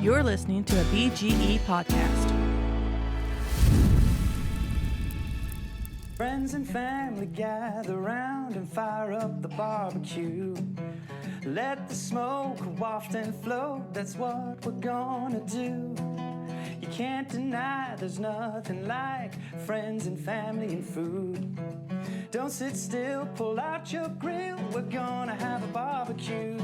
You're listening to a BGE podcast. Friends and family gather round and fire up the barbecue. Let the smoke waft and float, that's what we're gonna do. You can't deny there's nothing like friends and family and food. Don't sit still, pull out your grill, we're gonna have a barbecue.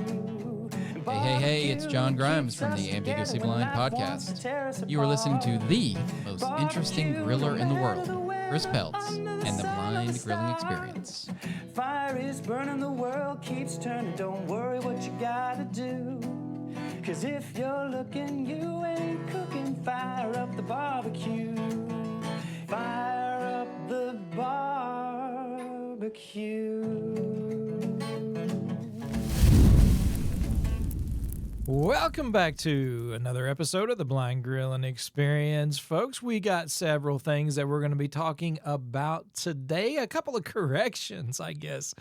Hey, it's John Grimes from the Ambiguously Blind podcast. You are listening to the most interesting griller in the world, Chris Peltz, and the Blind Grilling Experience. Fire is burning, the world keeps turning, don't worry what you gotta do. Cause if you're looking, you ain't cooking, fire up the barbecue. Fire up the barbecue. Welcome back to another episode of the Blind Grilling Experience. Folks, we got several things that we're going to be talking about today. A couple of corrections, I guess,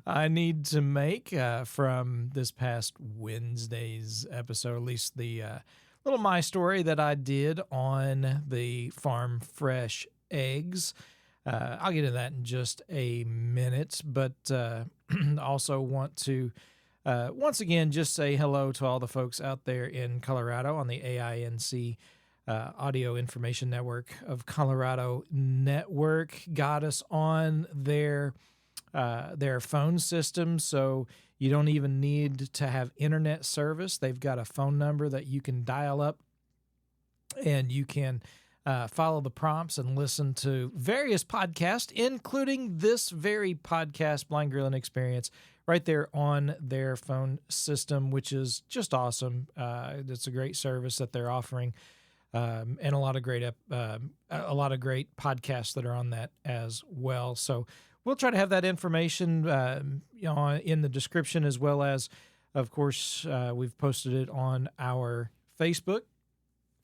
I need to make from this past Wednesday's episode, at least the little my story that I did on the farm fresh eggs. I'll get into that in just a minute, but also want to once again, just say hello to all the folks out there in Colorado on the AINC Audio Information Network of Colorado network. Got us on their phone system, so you don't even need to have internet service. They've got a phone number that you can dial up, and you can follow the prompts and listen to various podcasts, including this very podcast, Blind Grilling Experience, right there on their phone system, which is just awesome. It's a great service that they're offering, and a lot of great podcasts that are on that as well. So we'll try to have that information in the description, as well as, of course, we've posted it on our Facebook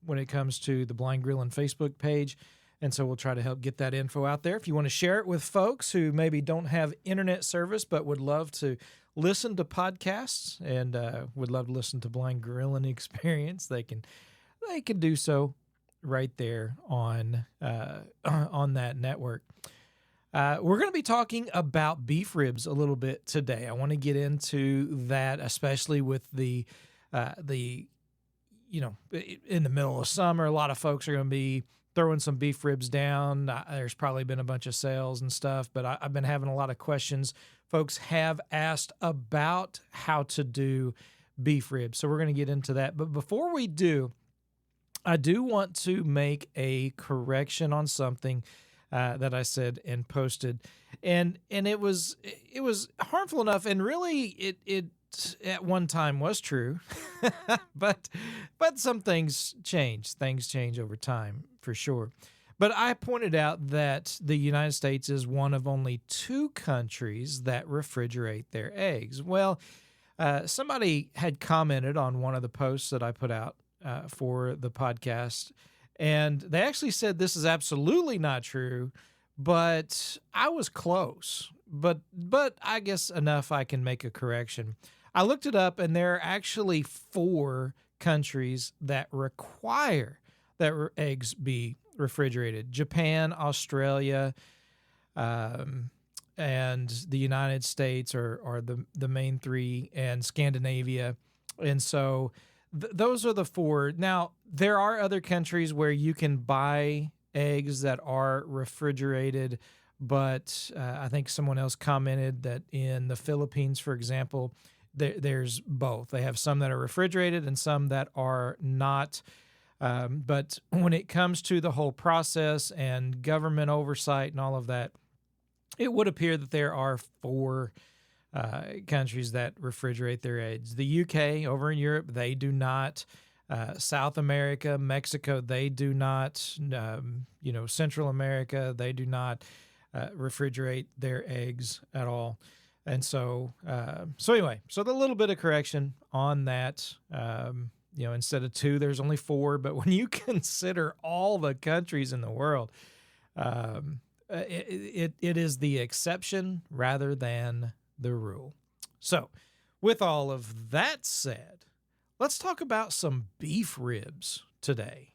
when it comes to the Blind Grilling Facebook page. And so we'll try to help get that info out there. If you want to share it with folks who maybe don't have internet service but would love to listen to podcasts and would love to listen to Blind Grilling Experience, they can do so right there on that network. We're going to be talking about beef ribs a little bit today. I want to get into that, especially with the in the middle of summer, a lot of folks are going to be throwing some beef ribs down. There's probably been a bunch of sales and stuff, but I've been having a lot of questions. Folks have asked about how to do beef ribs, so we're going to get into that. But before we do, I do want to make a correction on something that I said and posted, and it was harmful enough, and really it at one time was true, but some things change. Things change over time, for sure. But I pointed out that the United States is one of only 2 countries that refrigerate their eggs. Well, somebody had commented on one of the posts that I put out for the podcast, and they actually said this is absolutely not true, but I was close. But I guess enough I can make a correction. I looked it up, and there are actually 4 countries that require that eggs be refrigerated: Japan, Australia, and the United States are the main 3, and Scandinavia. And so those are the 4. Now, there are other countries where you can buy eggs that are refrigerated, but I think someone else commented that in the Philippines, for example, there's both. They have some that are refrigerated and some that are not. But when it comes to the whole process and government oversight and all of that, it would appear that there are 4 countries that refrigerate their eggs. The UK, over in Europe, they do not. South America, Mexico, they do not. Central America, they do not refrigerate their eggs at all. And so anyway, the little bit of correction on that, instead of 2, there's only 4. But when you consider all the countries in the world, it is the exception rather than the rule. So with all of that said, let's talk about some beef ribs today.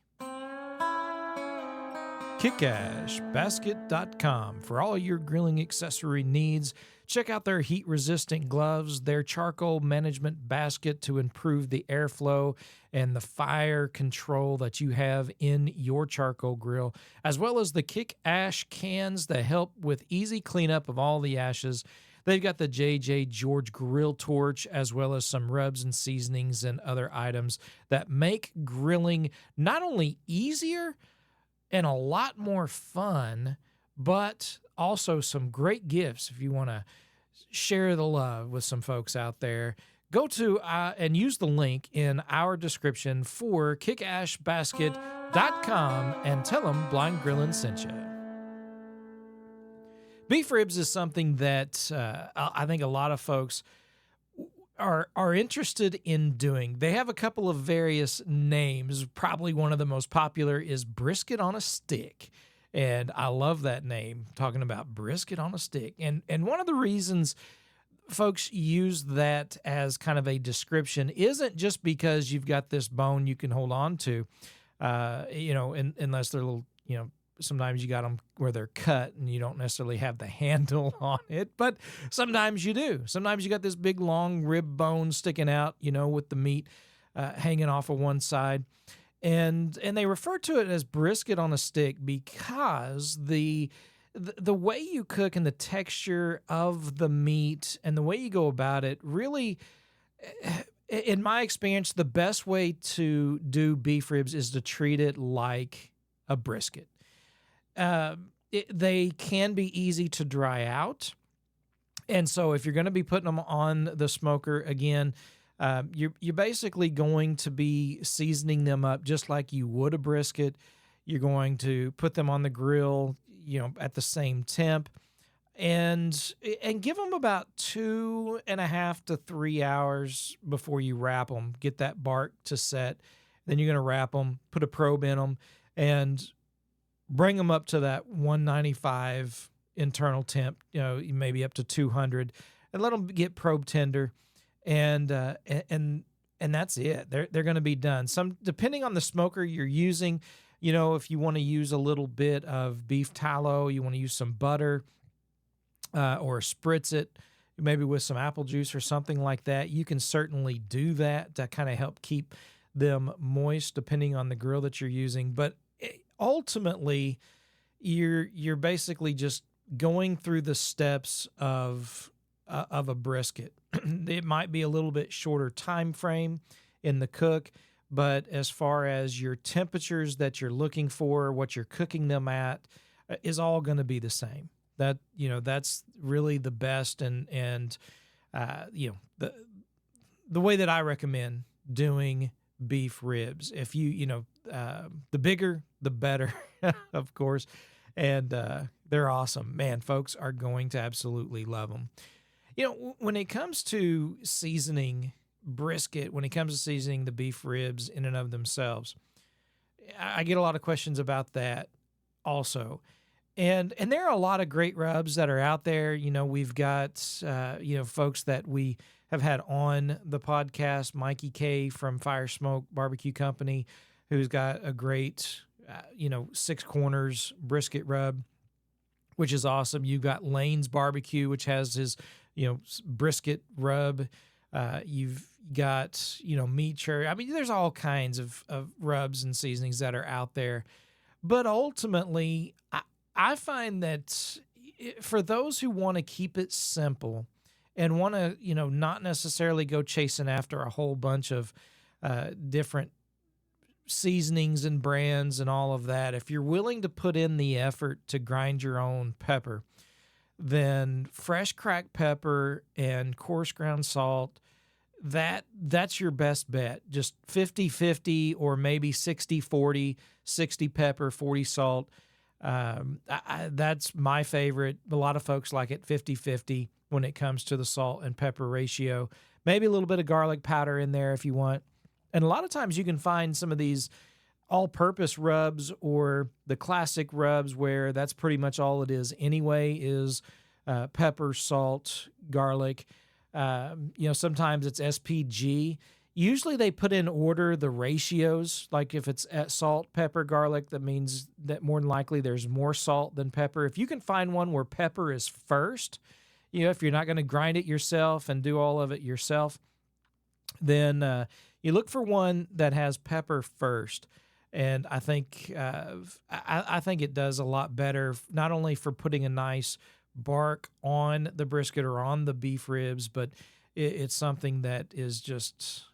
KickashBasket.com for all your grilling accessory needs. Check out their heat-resistant gloves, their charcoal management basket to improve the airflow and the fire control that you have in your charcoal grill, as well as the Kick Ash cans that help with easy cleanup of all the ashes. They've got the J.J. George grill torch, as well as some rubs and seasonings and other items that make grilling not only easier and a lot more fun, but also some great gifts if you want to share the love with some folks out there. Go to and use the link in our description for kickashbasket.com and tell them Blind Grillin' sent you. Beef ribs is something that I think a lot of folks are interested in doing. They have a couple of various names. Probably one of the most popular is brisket on a stick. And I love that name, talking about brisket on a stick. And one of the reasons folks use that as kind of a description isn't just because you've got this bone you can hold on to, unless they're little, sometimes you got them where they're cut and you don't necessarily have the handle on it, but sometimes you do. Sometimes you got this big long rib bone sticking out, with the meat hanging off of one side. And they refer to it as brisket on a stick because the way you cook and the texture of the meat and the way you go about it really, in my experience, the best way to do beef ribs is to treat it like a brisket. They can be easy to dry out. And so if you're going to be putting them on the smoker, again, you're basically going to be seasoning them up just like you would a brisket. You're going to put them on the grill, at the same temp, and give them about 2.5 to 3 hours before you wrap them. Get that bark to set. Then you're going to wrap them, put a probe in them, and bring them up to that 195 internal temp, maybe up to 200, and let them get probe tender, and that's it. They're going to be done. Some depending on the smoker you're using, if you want to use a little bit of beef tallow, you want to use some butter, or spritz it, maybe with some apple juice or something like that. You can certainly do that to kind of help keep them moist, depending on the grill that you're using. But ultimately, you're basically just going through the steps of a brisket. It might be a little bit shorter time frame in the cook, but as far as your temperatures that you're looking for, what you're cooking them at, is all going to be the same. That's really the best, and the way that I recommend doing beef ribs. If the bigger, the better, of course. And they're awesome. Man, folks are going to absolutely love them. When it comes to seasoning brisket, when it comes to seasoning the beef ribs in and of themselves, I get a lot of questions about that also. And there are a lot of great rubs that are out there. We've got, folks that we have had on the podcast, Mikey K from Fire Smoke Barbecue Company, who's got a great, 6 corners brisket rub, which is awesome. You've got Lane's Barbecue, which has his, brisket rub. You've got, Meat Cherry. I mean, there's all kinds of rubs and seasonings that are out there. But ultimately, I find that for those who want to keep it simple and want to, not necessarily go chasing after a whole bunch of different seasonings and brands and all of that, if you're willing to put in the effort to grind your own pepper, then fresh cracked pepper and coarse ground salt, that's your best bet. Just 50-50 or maybe 60-40, 60 pepper, 40 salt. That's my favorite. A lot of folks like it 50-50 when it comes to the salt and pepper ratio. Maybe a little bit of garlic powder in there if you want. And a lot of times you can find some of these all-purpose rubs or the classic rubs where that's pretty much all it is anyway, is pepper, salt, garlic. Sometimes it's SPG. Usually they put in order the ratios. Like if it's at salt, pepper, garlic, that means that more than likely there's more salt than pepper. If you can find one where pepper is first, if you're not going to grind it yourself and do all of it yourself, then you look for one that has pepper first. And I think I think it does a lot better, not only for putting a nice bark on the brisket or on the beef ribs, but it's something that is just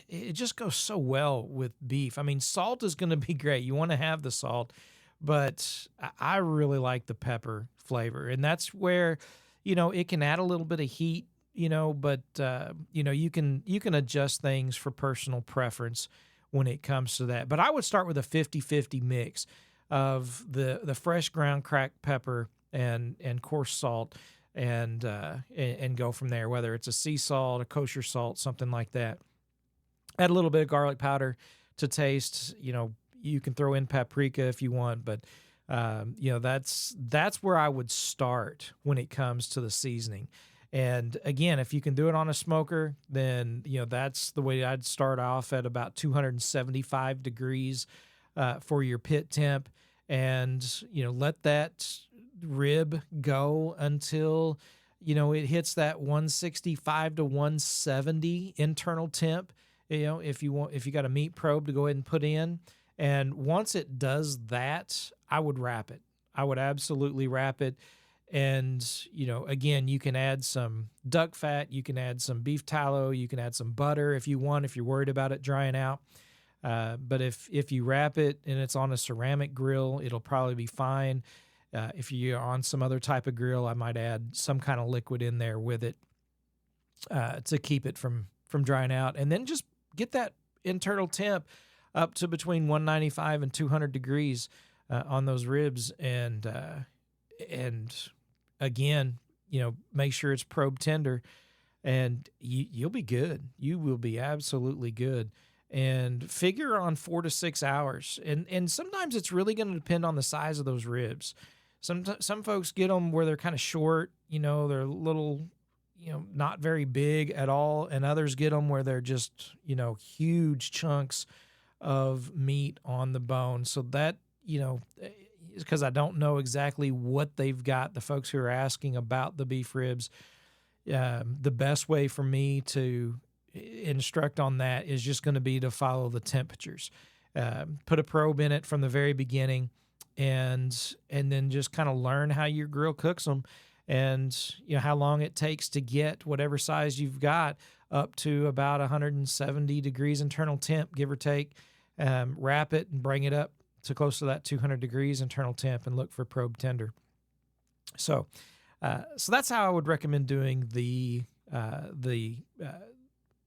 it just goes so well with beef. I mean, salt is going to be great. You want to have the salt, but I really like the pepper flavor, and that's where it can add a little bit of heat. But you can adjust things for personal preference when it comes to that. But I would start with a 50-50 mix of the fresh ground cracked pepper and coarse salt, and go from there, whether it's a sea salt, a kosher salt, something like that. Add a little bit of garlic powder to taste. You can throw in paprika if you want, but that's where I would start when it comes to the seasoning. And again, if you can do it on a smoker, then that's the way I'd start off, at about 275 degrees for your pit temp, and let that rib go until it hits that 165 to 170 internal temp. If you got a meat probe to go ahead and put in, and once it does that, I would wrap it. I would absolutely wrap it. And, again, you can add some duck fat, you can add some beef tallow, you can add some butter if you want, if you're worried about it drying out. But if you wrap it and it's on a ceramic grill, it'll probably be fine. If you're on some other type of grill, I might add some kind of liquid in there with it to keep it from drying out. And then just get that internal temp up to between 195 and 200 degrees on those ribs. And again, make sure it's probe tender, and you'll be good. You will be absolutely good. And figure on 4 to 6 hours. And sometimes it's really going to depend on the size of those ribs. Some folks get them where they're kind of short, they're a little, not very big at all. And others get them where they're just, huge chunks of meat on the bone. So that, because I don't know exactly what they've got, the folks who are asking about the beef ribs, the best way for me to instruct on that is just going to be to follow the temperatures. Put a probe in it from the very beginning, and then just kind of learn how your grill cooks them, and how long it takes to get whatever size you've got up to about 170 degrees internal temp, give or take. Wrap it and bring it up to close to that 200 degrees internal temp, and look for probe tender. So that's how I would recommend doing the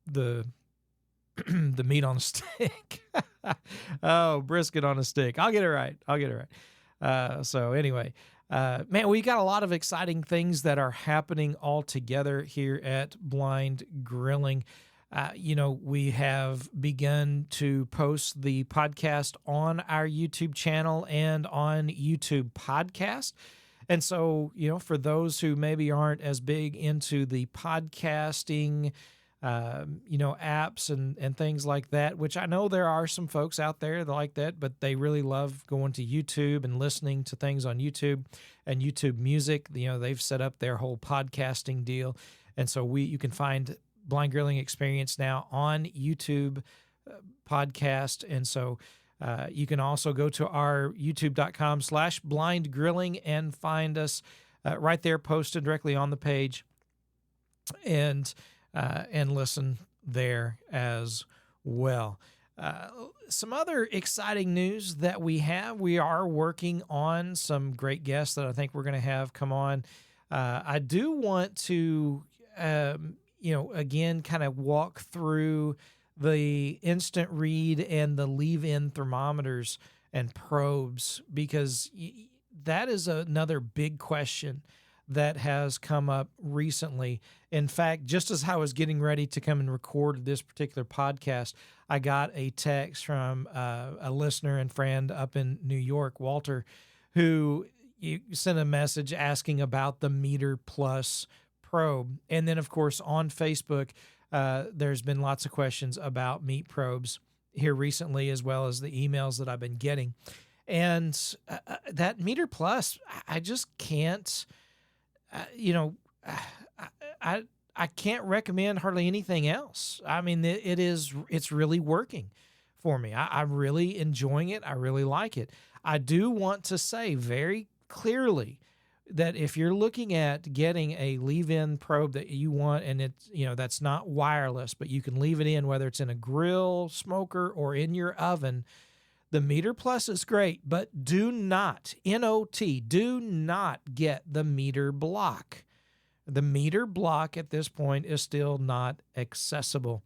the meat on a stick. Oh, brisket on a stick. I'll get it right. So anyway, man, we got a lot of exciting things that are happening all together here at Blind Grilling. We have begun to post the podcast on our YouTube channel and on YouTube Podcast. And so, for those who maybe aren't as big into the podcasting, apps and things like that, which I know there are some folks out there that like that, but they really love going to YouTube and listening to things on YouTube and YouTube Music. They've set up their whole podcasting deal. And so you can find Blind Grilling Experience now on YouTube podcast. And so you can also go to our youtube.com/blindgrilling and find us right there, posted directly on the page, and listen there as well. Some other exciting news that we are working on some great guests that I think we're going to have come on. I do want to, again, kind of walk through the instant read and the leave-in thermometers and probes, because that is another big question that has come up recently. In fact, just as I was getting ready to come and record this particular podcast, I got a text from a listener and friend up in New York, Walter, who sent a message asking about the Meter Plus probe. And then, of course, on Facebook, there's been lots of questions about meat probes here recently, as well as the emails that I've been getting. And that Meter Plus, I just can't, I can't recommend hardly anything else. I mean, it's really working for me. I'm really enjoying it. I really like it. I do want to say very clearly that if you're looking at getting a leave-in probe that you want, and it's, that's not wireless, but you can leave it in, whether it's in a grill, smoker, or in your oven, the Meter Plus is great, but do not, N-O-T, do not get the Meter Block. The Meter Block at this point is still not accessible.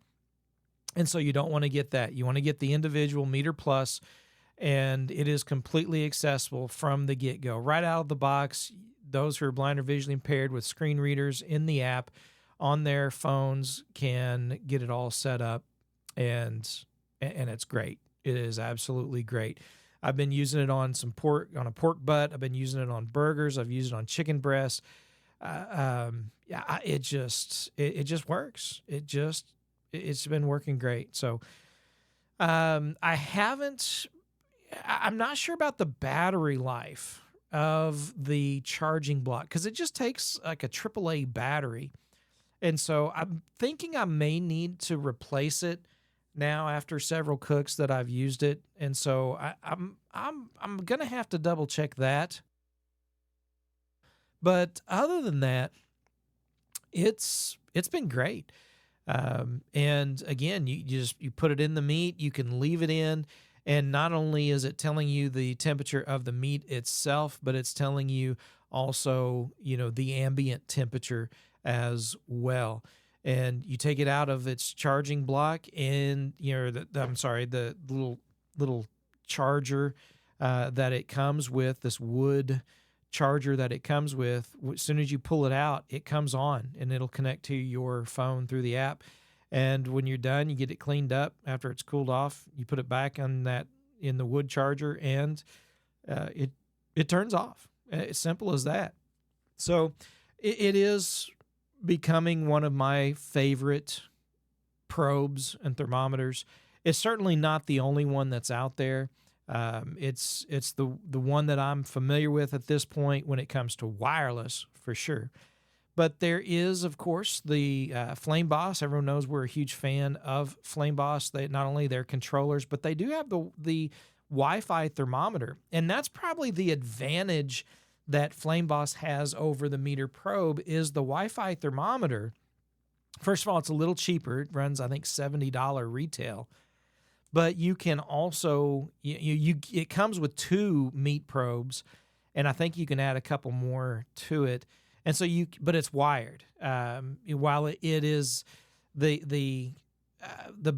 And so you don't want to get that. You want to get the individual Meter Plus, and it is completely accessible from the get-go. Right out of the box, those who are blind or visually impaired with screen readers in the app on their phones can get it all set up, and it's great. It is absolutely great. I've been using it on a pork butt. I've been using it on burgers. I've used it on chicken breasts. It just works. It's been working great. So, I'm not sure about the battery life of the charging block, because it just takes like a AAA battery. And so I'm thinking I may need to replace it now after several cooks that I've used it. And so I'm going to have to double check that. But other than that, it's been great. And again, you put it in the meat, you can leave it in, and not only is it telling you the temperature of the meat itself, but it's telling you also, the ambient temperature as well. And you take it out of its charging block, and the little charger that it comes with, this wood charger that it comes with. As soon as you pull it out, it comes on, and it'll connect to your phone through the app. And when you're done, you get it cleaned up. After it's cooled off, you put it back in the wood charger, and it turns off. As simple as that. So it is becoming one of my favorite probes and thermometers. It's certainly not the only one that's out there. It's the one that I'm familiar with at this point when it comes to wireless, for sure. But there is, of course, the Flame Boss. Everyone knows we're a huge fan of Flame Boss. They not only their controllers, but they do have the Wi-Fi thermometer, and that's probably the advantage that Flame Boss has over the Meter Probe is the Wi-Fi thermometer. First of all, it's a little cheaper. It runs, I think, $70 retail. But you can also, it comes with 2 meat probes, and I think you can add a couple more to it. And so but it's wired. While it is the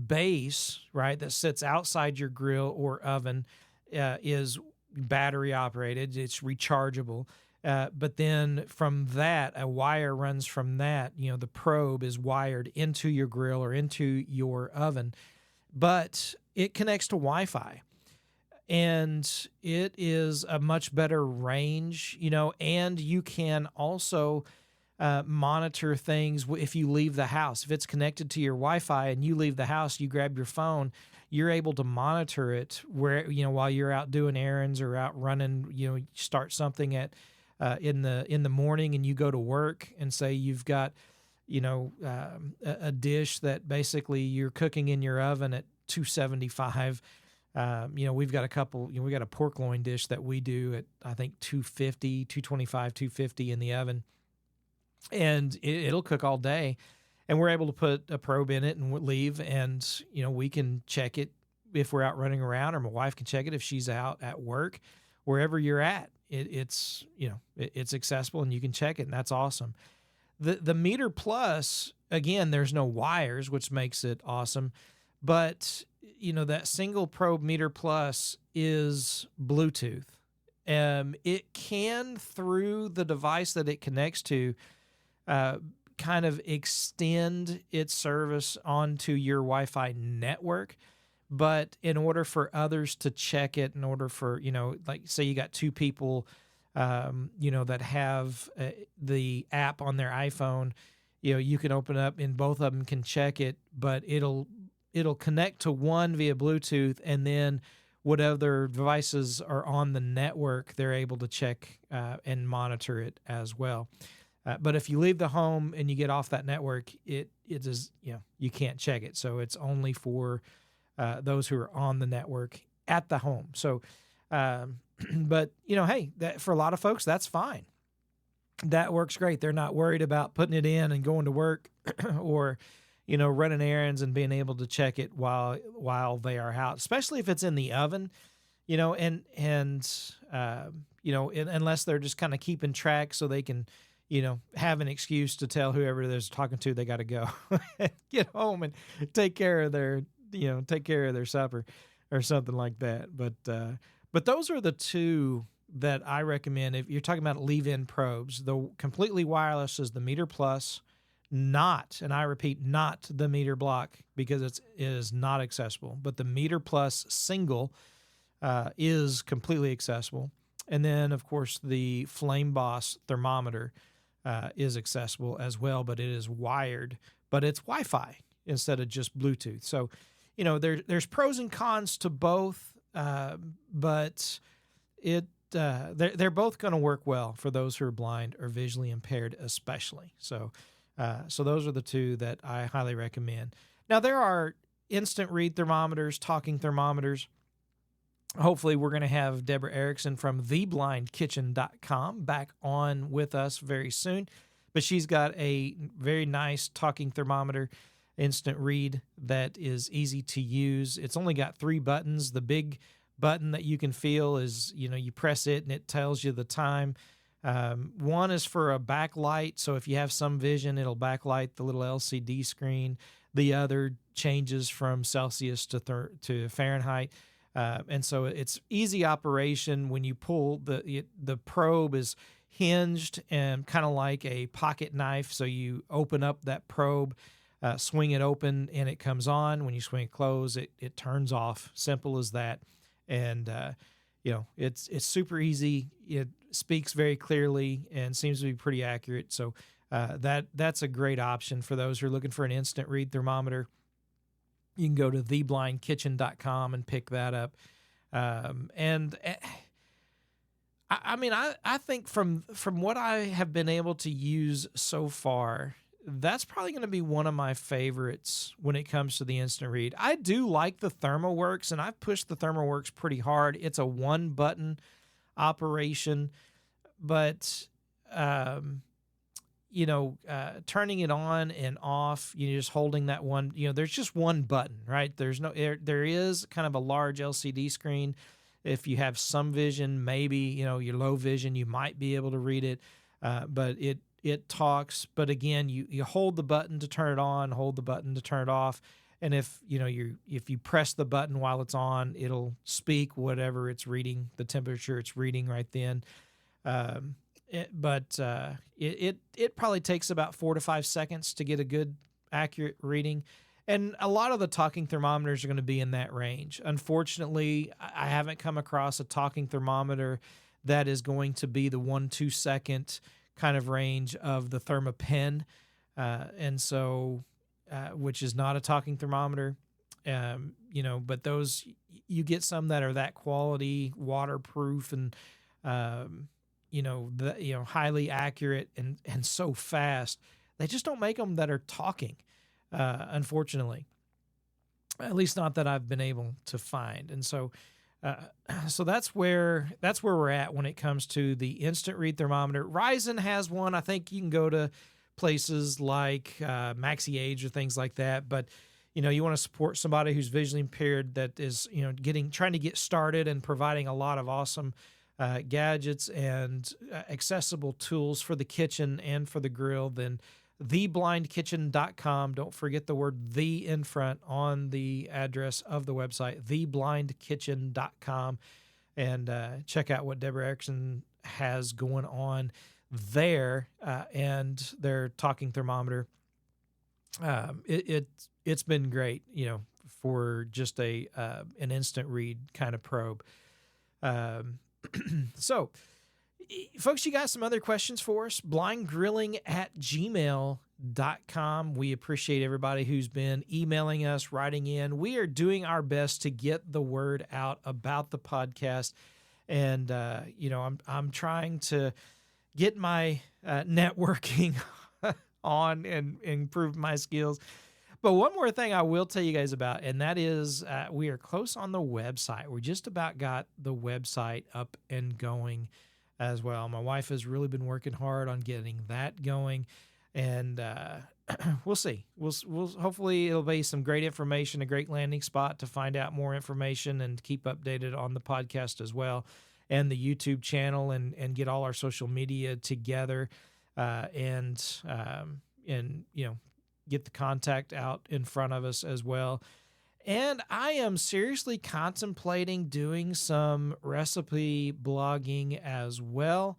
base, right, that sits outside your grill or oven is battery operated. It's rechargeable. But then from that, a wire runs from that. The probe is wired into your grill or into your oven. But it connects to Wi-Fi, and it is a much better range, and you can also monitor things if you leave the house. If it's connected to your Wi-Fi and you leave the house, you grab your phone, you're able to monitor it where, while you're out doing errands or out running, you start something in the morning and you go to work, and say you've got a dish that basically you're cooking in your oven at 275. We've got a couple, we got a pork loin dish that we do at, I think, 250, 225, 250 in the oven, and it'll cook all day. And we're able to put a probe in it and leave, and, we can check it if we're out running around, or my wife can check it if she's out at work. Wherever you're at, it's accessible, and you can check it, and that's awesome. The Meter Plus, again, there's no wires, which makes it awesome. But, that single probe Meter Plus is Bluetooth. It can, through the device that it connects to, kind of extend its service onto your Wi-Fi network. But in order for others to check it, in order for, like say you got 2 people, that have the app on their iPhone, you can open up and both of them can check it, but it'll connect to one via Bluetooth, and then whatever devices are on the network, they're able to check and monitor it as well. But if you leave the home and you get off that network, it is, you can't check it. So it's only for those who are on the network at the home. So, but hey, for a lot of folks, that's fine. That works great. They're not worried about putting it in and going to work or, running errands and being able to check it while they are out, especially if it's in the oven, unless they're just kind of keeping track so they can, have an excuse to tell whoever they're talking to they got to go get home and take care of their supper or something like that. But those are the two that I recommend if you're talking about leave-in probes. The completely wireless is the Meter Plus, not, and I repeat, not the Meter Block, because it is not accessible. But the Meter Plus single is completely accessible. And then, of course, the Flame Boss thermometer is accessible as well, but it is wired, but it's Wi-Fi instead of just Bluetooth. So, there's pros and cons to both, but they're both going to work well for those who are blind or visually impaired, especially. So those are the two that I highly recommend. Now, there are instant read thermometers, talking thermometers. Hopefully, we're going to have Deborah Erickson from theblindkitchen.com back on with us very soon. But she's got a very nice talking thermometer, instant read, that is easy to use. It's only got 3 buttons. The big button that you can feel is, you press it and it tells you the time. One is for a backlight, so if you have some vision, it'll backlight the little LCD screen. The other changes from Celsius to Fahrenheit. And so it's easy operation. When you pull, the probe is hinged and kind of like a pocket knife. So you open up that probe, swing it open, and it comes on. When you swing it closed, it turns off. Simple as that. And it's super easy. It speaks very clearly and seems to be pretty accurate. So that's a great option for those who are looking for an instant read thermometer. You can go to theblindkitchen.com and pick that up. I think from what I have been able to use so far, that's probably going to be one of my favorites when it comes to the instant read. I do like the ThermoWorks, and I've pushed the ThermoWorks pretty hard. It's a 1-button operation, but turning it on and off, just holding that one, there's just one button, right? There is kind of a large LCD screen. If you have some vision, maybe, your low vision, you might be able to read it. But it talks, but again, you hold the button to turn it on, hold the button to turn it off. And if you press the button while it's on, it'll speak whatever it's reading, the temperature it's reading right then. But it probably takes about 4 to 5 seconds to get a good, accurate reading. And a lot of the talking thermometers are going to be in that range. Unfortunately, I haven't come across a talking thermometer that is going to be the 1-2 second kind of range of the ThermaPen, and so which is not a talking thermometer. But those, you get some that are that quality, waterproof, and highly accurate and so fast. They just don't make them that are talking, unfortunately. At least not that I've been able to find. And so that's where we're at when it comes to the instant read thermometer. Ryzen has one. I think you can go to places like Maxi Age or things like that. But you want to support somebody who's visually impaired that is trying to get started and providing a lot of awesome gadgets and accessible tools for the kitchen and for the grill. Then theblindkitchen.com. Don't forget the word "the" in front on the address of the website, theblindkitchen.com, and check out what Deborah Erickson has going on there and their talking thermometer. It's been great, for just an instant read kind of probe. So, folks, you got some other questions for us? blindgrilling@gmail.com. gmail.com. We appreciate everybody who's been emailing us, writing in. We are doing our best to get the word out about the podcast. And, I'm trying to get my networking on and improve my skills. But one more thing I will tell you guys about, and that is we are close on the website. We just about got the website up and going as well. My wife has really been working hard on getting that going, and we'll see. We'll hopefully it'll be some great information, a great landing spot to find out more information and keep updated on the podcast as well, and the YouTube channel, and get all our social media together, and get the contact out in front of us as well. And I am seriously contemplating doing some recipe blogging as well.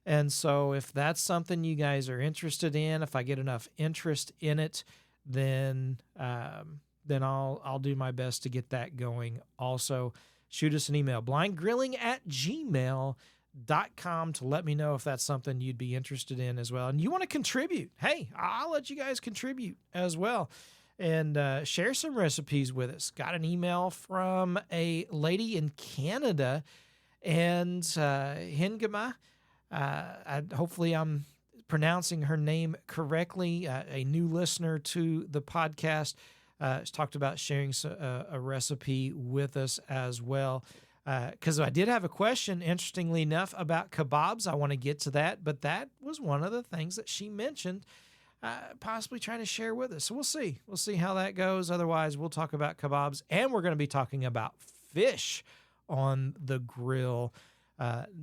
And so if that's something you guys are interested in, if I get enough interest in it, then I'll do my best to get that going. Also, shoot us an email, blindgrilling@gmail.com, to let me know if that's something you'd be interested in as well. And you want to contribute, hey, I'll let you guys contribute as well. And share some recipes with us. Got an email from a lady in Canada, and Hingama, hopefully I'm pronouncing her name correctly, a new listener to the podcast. She's talked about sharing a recipe with us as well. Because I did have a question, interestingly enough, about kebabs. I want to get to that, but that was one of the things that she mentioned, possibly trying to share with us. So we'll see. We'll see how that goes. Otherwise, we'll talk about kebabs, and we're going to be talking about fish on the grill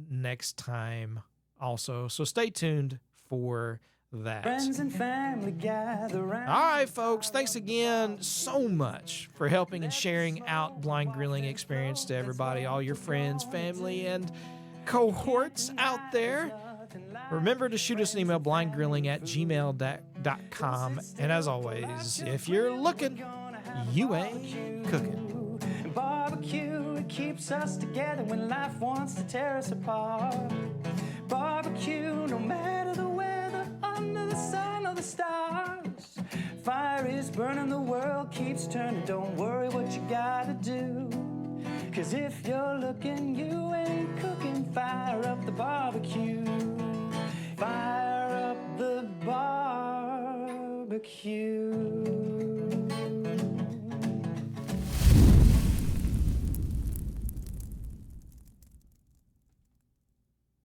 next time also. So stay tuned for that. Friends and family gather round. All right, folks. Thanks again so much for helping and sharing out Blind Grilling Experience to everybody, all your friends, family, and cohorts out there. Remember to shoot us an email, blindgrilling@gmail.com. And as always, if you're looking, you ain't cooking. Barbecue, it keeps us together when life wants to tear us apart. Barbecue, no matter the weather, under the sun or the stars. Fire is burning, the world keeps turning. Don't worry what you gotta do. 'Cause if you're looking, you ain't cooking. Fire up the barbecue. Fire up the barbecue.